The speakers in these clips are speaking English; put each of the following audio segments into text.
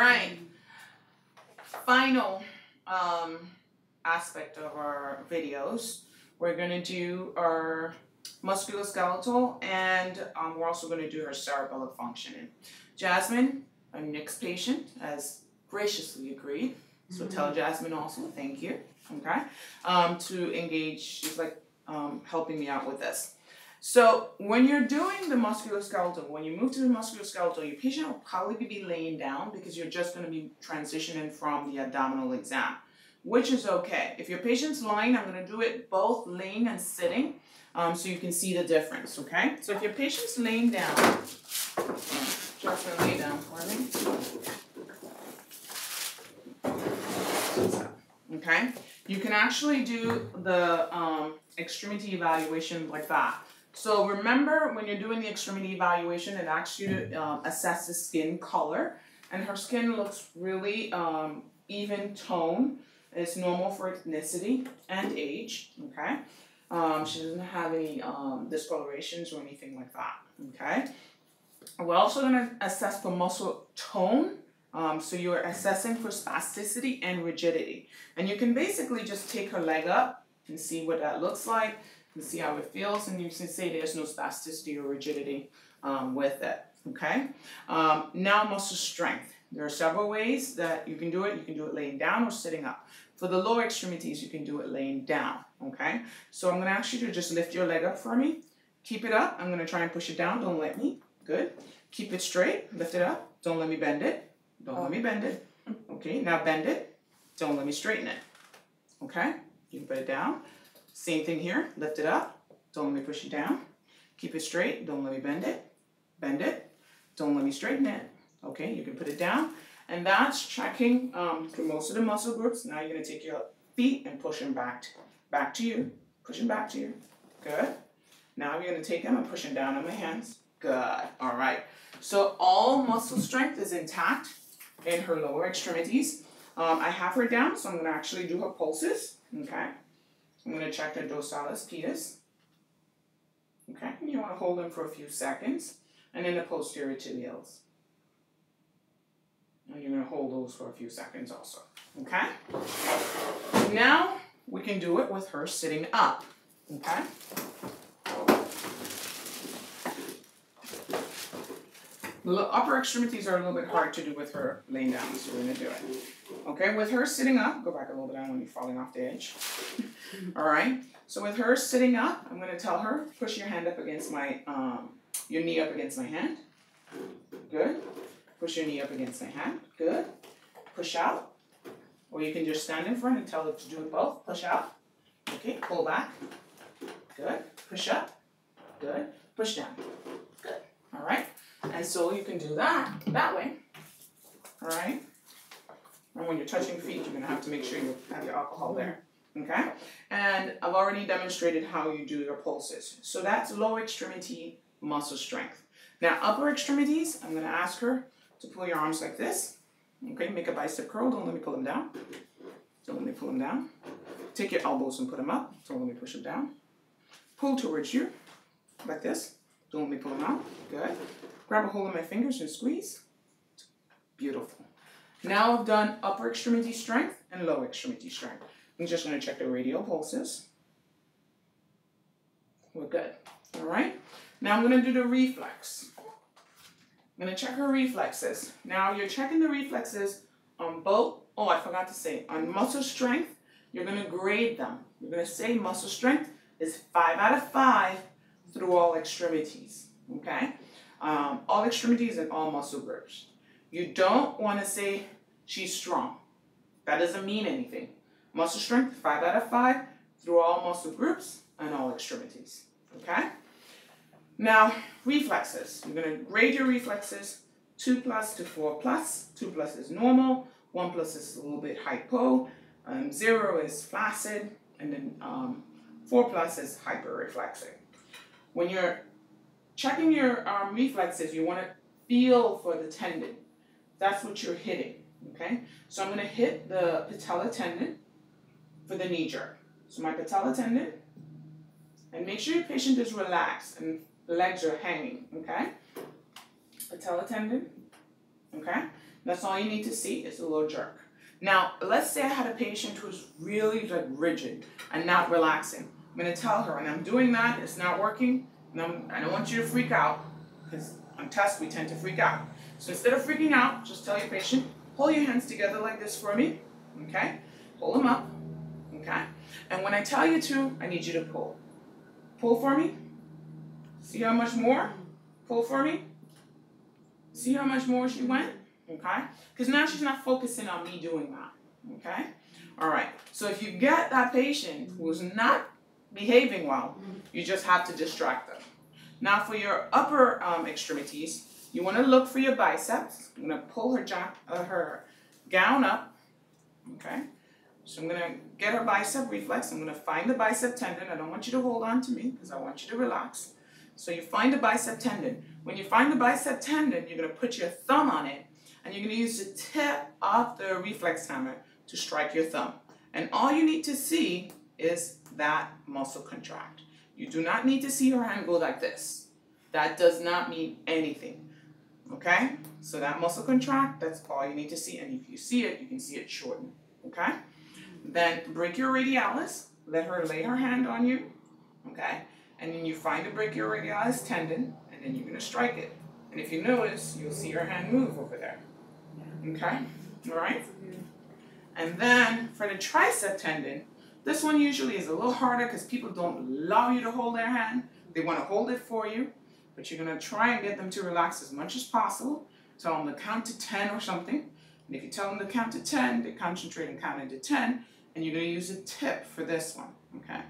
right. Final aspect of our videos. We're going to do our musculoskeletal, and we're also going to do her cerebellar functioning. Jasmine, our next patient, has graciously agreed. So tell Jasmine also thank you, okay, to engage. She's like helping me out with this. So when you're doing the musculoskeletal, when you move to the musculoskeletal, your patient will probably be laying down because you're just going to be transitioning from the abdominal exam, which is okay. If your patient's lying, I'm going to do it both laying and sitting so you can see the difference, okay? So if your patient's laying down, just going to lay down for me. Okay? You can actually do the extremity evaluation like that. So remember, when you're doing the extremity evaluation, it asks you to assess the skin color. And her skin looks really even tone. It's normal for ethnicity and age, okay? She doesn't have any discolorations or anything like that, okay? We're also going to assess for muscle tone. So you're assessing for spasticity and rigidity. And you can basically just take her leg up and see what that looks like and see how it feels. And you can say there's no spasticity or rigidity with it, okay? Now muscle strength. There are several ways that you can do it. You can do it laying down or sitting up. For the lower extremities, you can do it laying down, okay? So I'm going to ask you to just lift your leg up for me. Keep it up. I'm going to try and push it down. Don't let me. Good. Keep it straight. Lift it up. Don't let me bend it. Don't let me bend it. Okay, now bend it. Don't let me straighten it. Okay, you can put it down. Same thing here. Lift it up. Don't let me push it down. Keep it straight. Don't let me bend it. Bend it. Don't let me straighten it. Okay, you can put it down. And that's checking through most of the muscle groups. Now you're going to take your feet and push them back to you. Push them back to you. Good. Now you're going to take them and push them down on my hands. Good. All right. So all muscle strength is intact in her lower extremities. I have her down, so I'm going to actually do her pulses. Okay. I'm going to check her dorsalis pedis. Okay. And you want to hold them for a few seconds. And then the posterior tibials. And you're going to hold those for a few seconds also. Okay. Now we can do it with her sitting up. Okay. The upper extremities are a little bit hard to do with her laying down, so we're going to do it. Okay, with her sitting up, go back a little bit, I don't want you falling off the edge. All right, so with her sitting up, I'm going to tell her, push your hand up against my, your knee up against my hand. Good. Push your knee up against my hand. Good. Push out. Or you can just stand in front and tell her to do it both. Push out. Okay, pull back. Good. Push up. Good. Push down. Good. All right. And so you can do that way, all right? And when you're touching feet, you're going to have to make sure you have your alcohol there, okay? And I've already demonstrated how you do your pulses. So that's lower extremity muscle strength. Now, upper extremities, I'm going to ask her to pull your arms like this, okay? Make a bicep curl. Don't let me pull them down. Don't let me pull them down. Take your elbows and put them up. Don't let me push them down. Pull towards you like this. Don't let me pull them out. Good. Grab a hold of my fingers and squeeze. Beautiful. Now I've done upper extremity strength and lower extremity strength. I'm just going to check the radial pulses. We're good. All right. Now I'm going to do the reflex. I'm going to check her reflexes. Now you're checking the reflexes on both. Oh, I forgot to say. On muscle strength, you're going to grade them. You're going to say muscle strength is 5 out of 5 through all extremities. Okay. All extremities and all muscle groups. You don't want to say she's strong. That doesn't mean anything. Muscle strength, 5 out of 5 through all muscle groups and all extremities. Okay? Now, reflexes. You're going to grade your reflexes 2+ to 4+. 2+ is normal. 1+ is a little bit hypo. 0 is flaccid. And then 4+ is hyperreflexic. When you're checking your reflexes, you want to feel for the tendon. That's what you're hitting, okay? So I'm going to hit the patella tendon for the knee jerk. So my patella tendon, and make sure your patient is relaxed and the legs are hanging, okay? Patella tendon, okay? That's all you need to see is a little jerk. Now, let's say I had a patient who's really like rigid and not relaxing. I'm going to tell her, and I'm doing that, it's not working, and I don't want you to freak out, because on tests we tend to freak out. So instead of freaking out, just tell your patient, hold your hands together like this for me, okay? Hold them up, okay? And when I tell you to, I need you to pull. Pull for me. See how much more? Pull for me. See how much more she went? Okay? Because now she's not focusing on me doing that. Okay? All right. So if you get that patient who's not behaving well, you just have to distract them. Now for your upper extremities, you want to look for your biceps. I'm going to pull her gown up. Okay? So I'm going to get her bicep reflex. I'm going to find the bicep tendon. I don't want you to hold on to me because I want you to relax. So you find the bicep tendon. When you find the bicep tendon, you're going to put your thumb on it, and you're going to use the tip of the reflex hammer to strike your thumb. And all you need to see is that muscle contract. You do not need to see her hand go like this. That does not mean anything. Okay? So that muscle contract, that's all you need to see. And if you see it, you can see it shorten. Okay? Then break your radialis. Let her lay her hand on you. Okay? And then you find the brachioradialis tendon, and then you're going to strike it. And if you notice, you'll see your hand move over there. Okay? All right? And then for the tricep tendon, this one usually is a little harder because people don't allow you to hold their hand. They want to hold it for you, but you're going to try and get them to relax as much as possible. Tell them to count to 10 or something. And if you tell them to count to 10, they concentrate and count into 10, and you're going to use a tip for this one. Okay?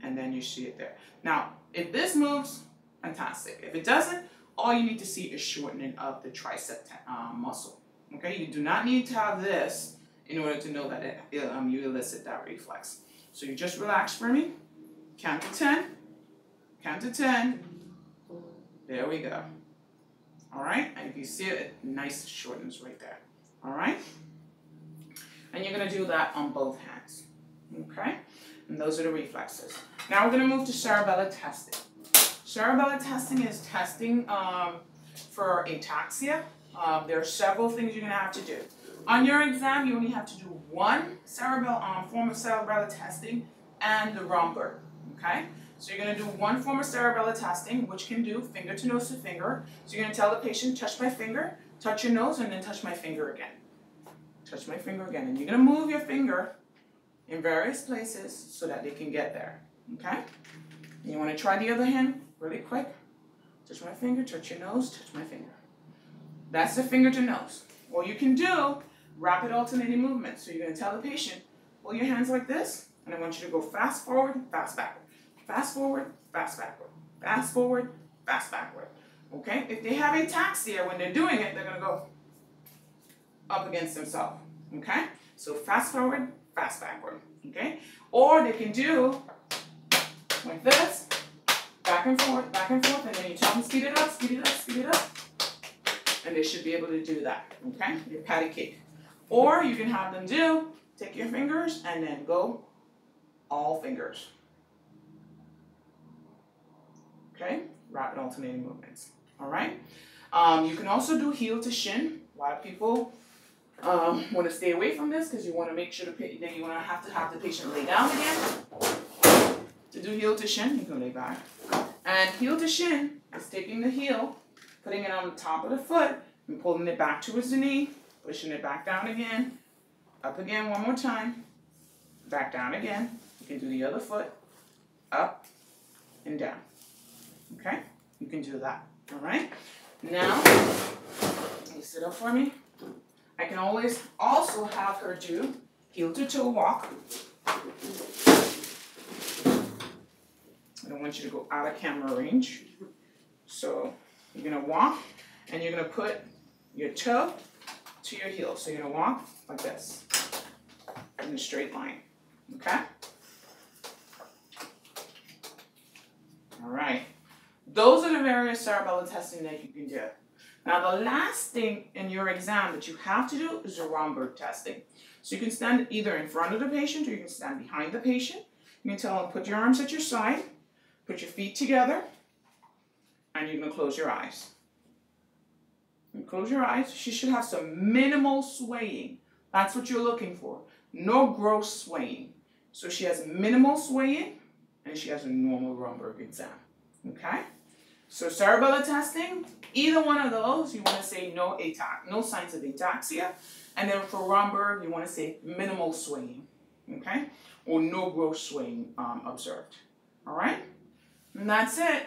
And then you see it there. Now, if this moves, fantastic. If it doesn't, all you need to see is shortening of the tricep muscle. Okay, you do not need to have this in order to know that you elicit that reflex. So you just relax for me. Count to 10. Count to 10. There we go. All right, and if you see it, nice shortens right there. All right, and you're going to do that on both hands. Okay, and those are the reflexes. Now we're going to move to cerebellar testing. Cerebellar testing is testing for ataxia. There are several things you're going to have to do. On your exam, you only have to do one form of cerebellar testing and the rumber. Okay? So you're going to do one form of cerebellar testing, which can do finger to nose to finger. So you're going to tell the patient, touch my finger, touch your nose, and then touch my finger again. Touch my finger again. And you're going to move your finger in various places so that they can get there. Okay? And you want to try the other hand really quick. Touch my finger, touch your nose, touch my finger. That's the finger to nose. Or you can do rapid alternating movements. So you're going to tell the patient, hold your hands like this, and I want you to go fast forward, fast backward. Fast forward, fast backward. Fast forward, fast backward. Okay? If they have ataxia, when they're doing it, they're going to go up against themselves. Okay? So fast forward, fast backward. Okay? Or they can do like this, back and forth, and then you tell them speed it up, speed it up, speed it up. And they should be able to do that. Okay? Your patty cake. Or you can have them take your fingers and then go all fingers. Okay? Rapid alternating movements. All right? You can also do heel to shin. A lot of people want to stay away from this because you want to make sure then you want to have the patient lay down again. To do heel to shin, you can lay back. And heel to shin is taking the heel, putting it on the top of the foot, and pulling it back towards the knee, pushing it back down again, up again one more time, back down again. You can do the other foot, up and down. Okay? You can do that. All right? Now, you sit up for me. I can always also have her do heel to toe walk. I don't want you to go out of camera range. So you're going to walk, and you're going to put your toe to your heel. So you're going to walk like this in a straight line. Okay? All right. Those are the various cerebellar testing that you can do. Now, the last thing in your exam that you have to do is the Romberg testing. So you can stand either in front of the patient or you can stand behind the patient. You can tell them, put your arms at your side, put your feet together, and you're going to close your eyes. And close your eyes. She should have some minimal swaying. That's what you're looking for. No gross swaying. So she has minimal swaying, and she has a normal Romberg exam. Okay? So cerebellar testing, either one of those, you want to say no signs of ataxia. And then for Romberg, you want to say minimal swaying. Okay? Or no gross swaying observed. All right? And that's it.